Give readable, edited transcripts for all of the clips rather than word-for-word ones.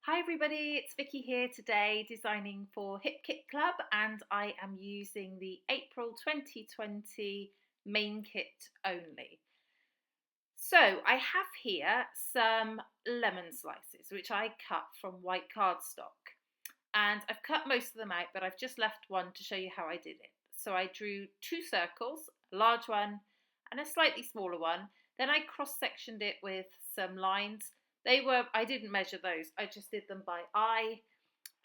Hi everybody, it's Vicky here today designing for Hip Kit Club, and I am using the April 2020 main kit only. So I have here some lemon slices which I cut from white cardstock, and I've cut most of them out, but I've just left one to show you how I did it. So I drew two circles, a large one and a slightly smaller one. Then I cross-sectioned it with some lines. I didn't measure those, I just did them by eye.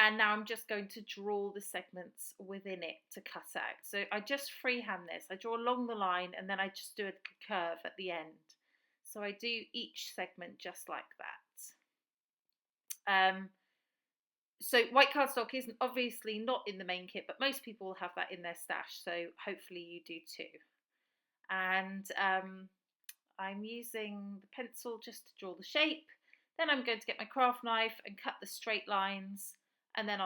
And now I'm just going to draw the segments within it to cut out. So I just freehand this. I draw along the line and then I just do a curve at the end. So I do each segment just like that. So white cardstock isn't obviously not in the main kit, but most people will have that in their stash. So hopefully you do too. And I'm using the pencil just to draw the shape. Then I'm going to get my craft knife and cut the straight lines. And then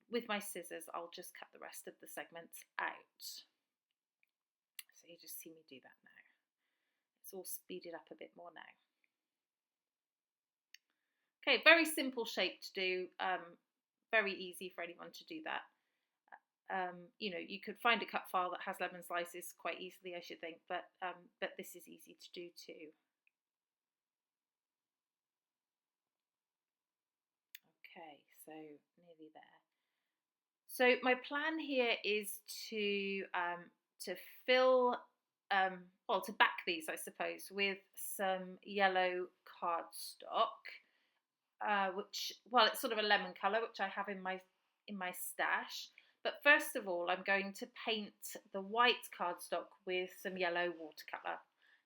with my scissors, I'll just cut the rest of the segments out. So you just see me do that now. It's all speeded up a bit more now. Okay, very simple shape to do. Very easy for anyone to do that. You could find a cut file that has lemon slices quite easily, I should think, but this is easy to do too. Okay, so nearly there. So my plan here is to fill, to back these, I suppose, with some yellow cardstock, it's sort of a lemon colour, which I have in my stash. But first of all, I'm going to paint the white cardstock with some yellow watercolour.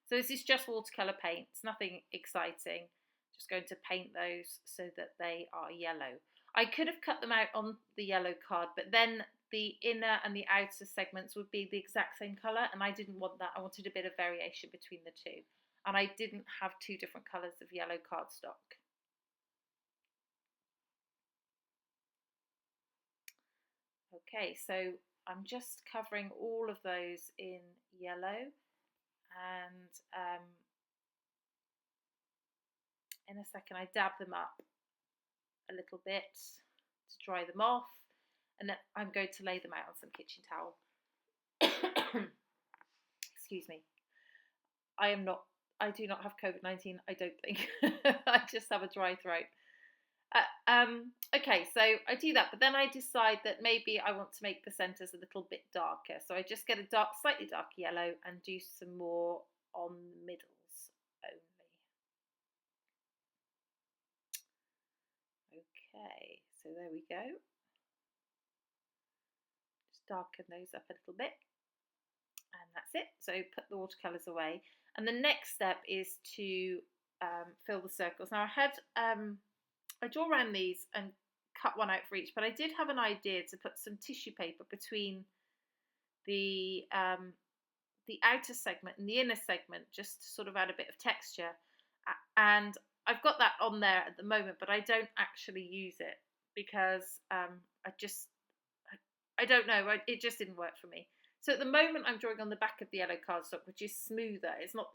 So this is just watercolour paint, it's nothing exciting. Just going to paint those so that they are yellow. I could have cut them out on the yellow card, but then the inner and the outer segments would be the exact same colour, and I didn't want that. I wanted a bit of variation between the two. And I didn't have two different colours of yellow cardstock. Okay, so I'm just covering all of those in yellow, and in a second I dab them up a little bit to dry them off, and then I'm going to lay them out on some kitchen towel. Excuse me. I do not have COVID-19, I don't think. I just have a dry throat. Okay, so I do that, but then I decide that maybe I want to make the centres a little bit darker. So I just get a slightly darker yellow and do some more on the middles only. Okay, so there we go. Just darken those up a little bit. And that's it. So put the watercolours away. And the next step is to fill the circles. Now I draw around these and cut one out for each, but I did have an idea to put some tissue paper between the outer segment and the inner segment, just to sort of add a bit of texture. And I've got that on there at the moment, but I don't actually use it because I don't know, it just didn't work for me. So at the moment I'm drawing on the back of the yellow cardstock, which is smoother. It's not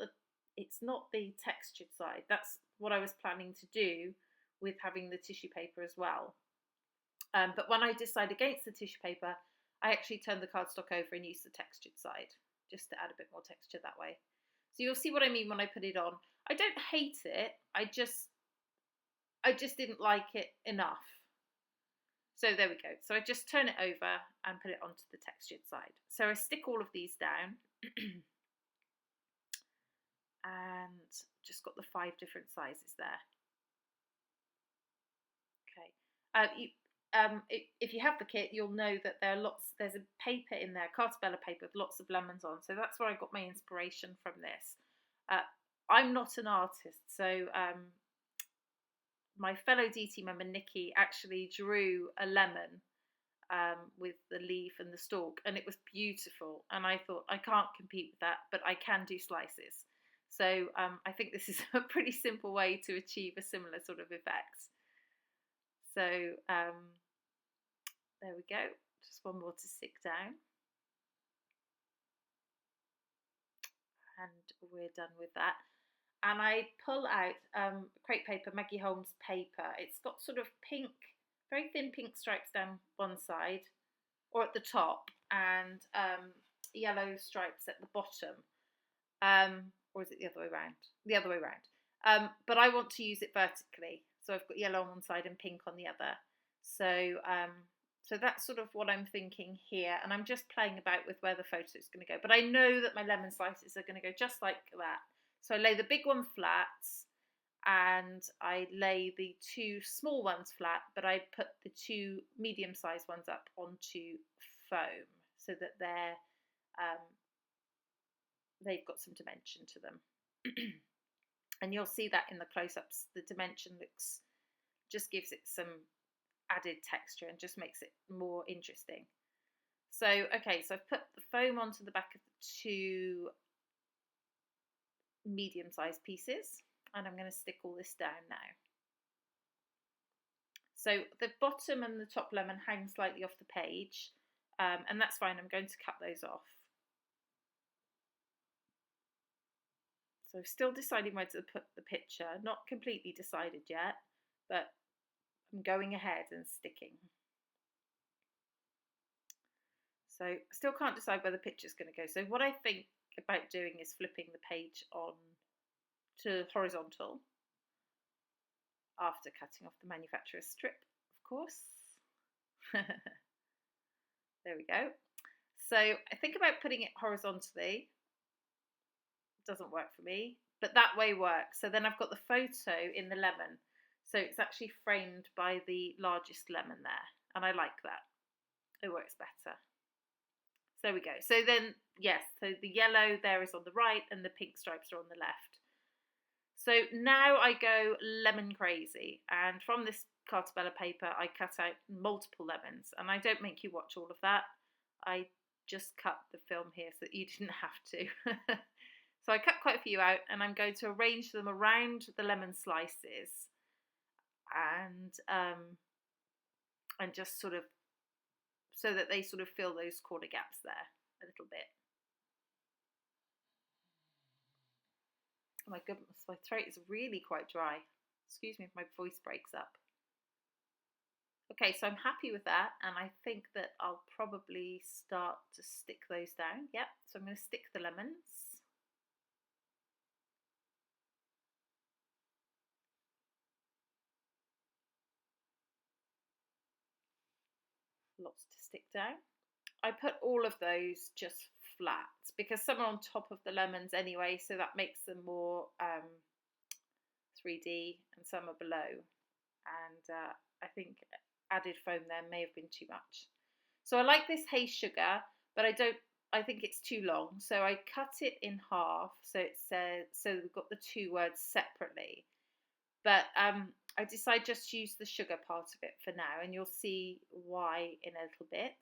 the textured side. That's what I was planning to do with having the tissue paper as well. But when I decide against the tissue paper, I actually turn the cardstock over and use the textured side, just to add a bit more texture that way. So you'll see what I mean when I put it on. I don't hate it, I just didn't like it enough. So there we go. So I just turn it over and put it onto the textured side. So I stick all of these down and just got the 5 different sizes there. Okay. If you have the kit, you'll know that there's a paper in there, Cartabella paper with lots of lemons on. So that's where I got my inspiration from this. I'm not an artist, so my fellow DT member Nikki actually drew a lemon with the leaf and the stalk, and it was beautiful. And I thought, I can't compete with that, but I can do slices. So I think this is a pretty simple way to achieve a similar sort of effect. So there we go, just one more to stick down. And we're done with that. and I pull out crepe paper, Maggie Holmes paper. It's got sort of pink, very thin pink stripes down one side or at the top, and yellow stripes at the bottom. Or is it the other way around? The other way around. But I want to use it vertically, so I've got yellow on one side and pink on the other. So that's sort of what I'm thinking here, and I'm just playing about with where the photo is going to go. But I know that my lemon slices are going to go just like that. So I lay the big one flat, and I lay the two small ones flat, but I put the two medium-sized ones up onto foam so that they've got some dimension to them. And you'll see that in the close-ups. The dimension just gives it some added texture and just makes it more interesting. So, okay, so I've put the foam onto the back of the two medium-sized pieces, and I'm going to stick all this down now. So the bottom and the top lemon hang slightly off the page, and that's fine. I'm going to cut those off. So still deciding where to put the picture, not completely decided yet, but I'm going ahead and sticking. So still can't decide where the picture's going to go. So what I think about doing is flipping the page on to horizontal after cutting off the manufacturer's strip, of course. There we go. So I think about putting it horizontally. It doesn't work for me, but that way works. So then I've got the photo in the lemon. So it's actually framed by the largest lemon there. And I like that. It works better. So there we go. So then, yes, so the yellow there is on the right and the pink stripes are on the left. So now I go lemon crazy. And from this Cartabella paper, I cut out multiple lemons. And I don't make you watch all of that. I just cut the film here so that you didn't have to. So I cut quite a few out, and I'm going to arrange them around the lemon slices, and just sort of so that they sort of fill those corner gaps there a little bit. Oh my goodness, my throat is really quite dry. Excuse me if my voice breaks up. Okay, so I'm happy with that, and I think that I'll probably start to stick those down. Yep, so I'm going to stick the lemons. Lots to stick down. I put all of those just flat because some are on top of the lemons anyway, so that makes them more 3D, and some are below. And I think added foam there may have been too much. So I like this hay sugar, but I think it's too long. So I cut it in half so it says, so we've got the two words separately. But I decided just to use the sugar part of it for now, and you'll see why in a little bit.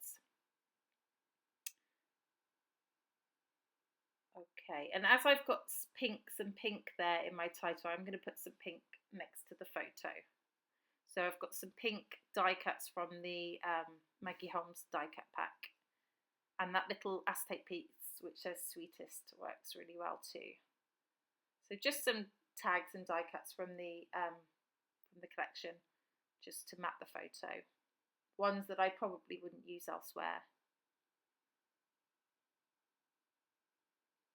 Okay, and as I've got some pink there in my title, I'm going to put some pink next to the photo. So I've got some pink die cuts from the Maggie Holmes die cut pack, and that little acetate piece which says sweetest works really well too. So just some tags and die cuts from the collection, just to map the photo. Ones that I probably wouldn't use elsewhere.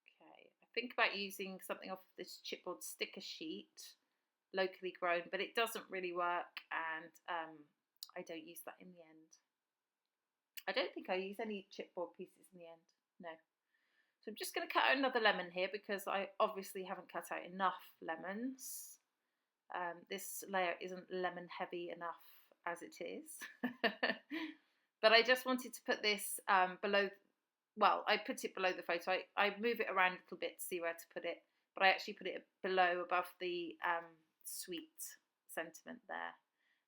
Okay, I think about using something off this chipboard sticker sheet, locally grown, but it doesn't really work, and I don't use that in the end. I don't think I use any chipboard pieces in the end, no. So I'm just going to cut out another lemon here because I obviously haven't cut out enough lemons. This layer isn't lemon heavy enough as it is. But I just wanted to put this below, well, I put it below the photo. I move it around a little bit to see where to put it, but I actually put it below, above the sweet sentiment there.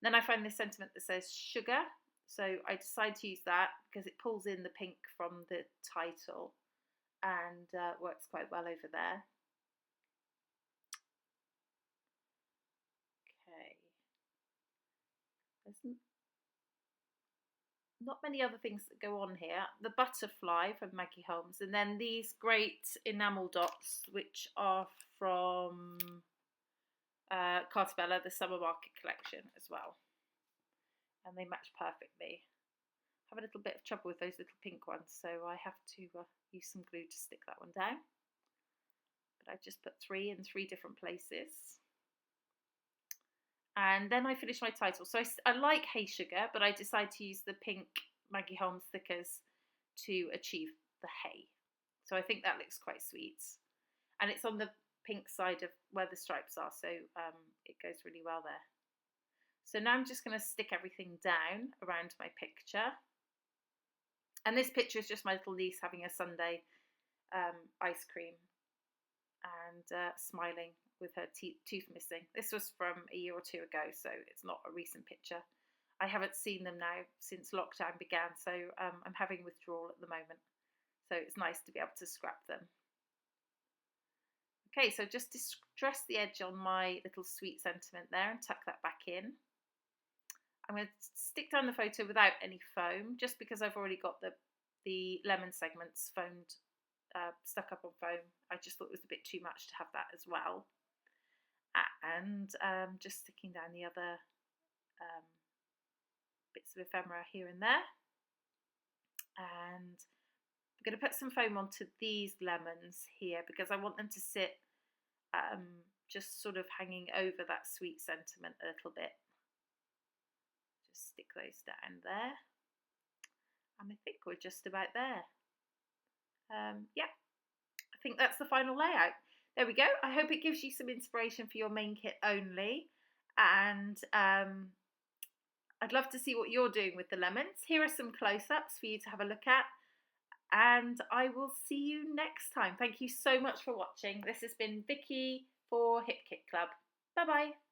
And then I find this sentiment that says sugar, so I decide to use that because it pulls in the pink from the title and works quite well over there. Okay. not many other things that go on here. The butterfly from Maggie Holmes, and then these great enamel dots, which are from Cartabella, the Summer Market collection as well. And they match perfectly. I have a little bit of trouble with those little pink ones, so I have to use some glue to stick that one down. But I just put 3 in 3 different places. And then I finish my title. So I like Hey Sugar, but I decided to use the pink Maggie Holmes stickers to achieve the hay. So I think that looks quite sweet. And it's on the pink side of where the stripes are, so it goes really well there. So now I'm just going to stick everything down around my picture. And this picture is just my little niece having a sundae ice cream and smiling with her tooth missing. This was from a year or 2 ago, so it's not a recent picture. I haven't seen them now since lockdown began, so I'm having withdrawal at the moment. So it's nice to be able to scrap them. Okay, so just distress the edge on my little sweet sentiment there and tuck that back in. I'm going to stick down the photo without any foam, just because I've already got the lemon segments foamed, stuck up on foam. I just thought it was a bit too much to have that as well. And just sticking down the other bits of ephemera here and there. And I'm going to put some foam onto these lemons here because I want them to sit just sort of hanging over that sweet sentiment a little bit. Just stick those down there. And I think we're just about there. Yeah, I think that's the final layout. There we go. I hope it gives you some inspiration for your main kit only. And I'd love to see what you're doing with the lemons. Here are some close-ups for you to have a look at. And I will see you next time. Thank you so much for watching. This has been Vicki for Hip Kit Club. Bye-bye.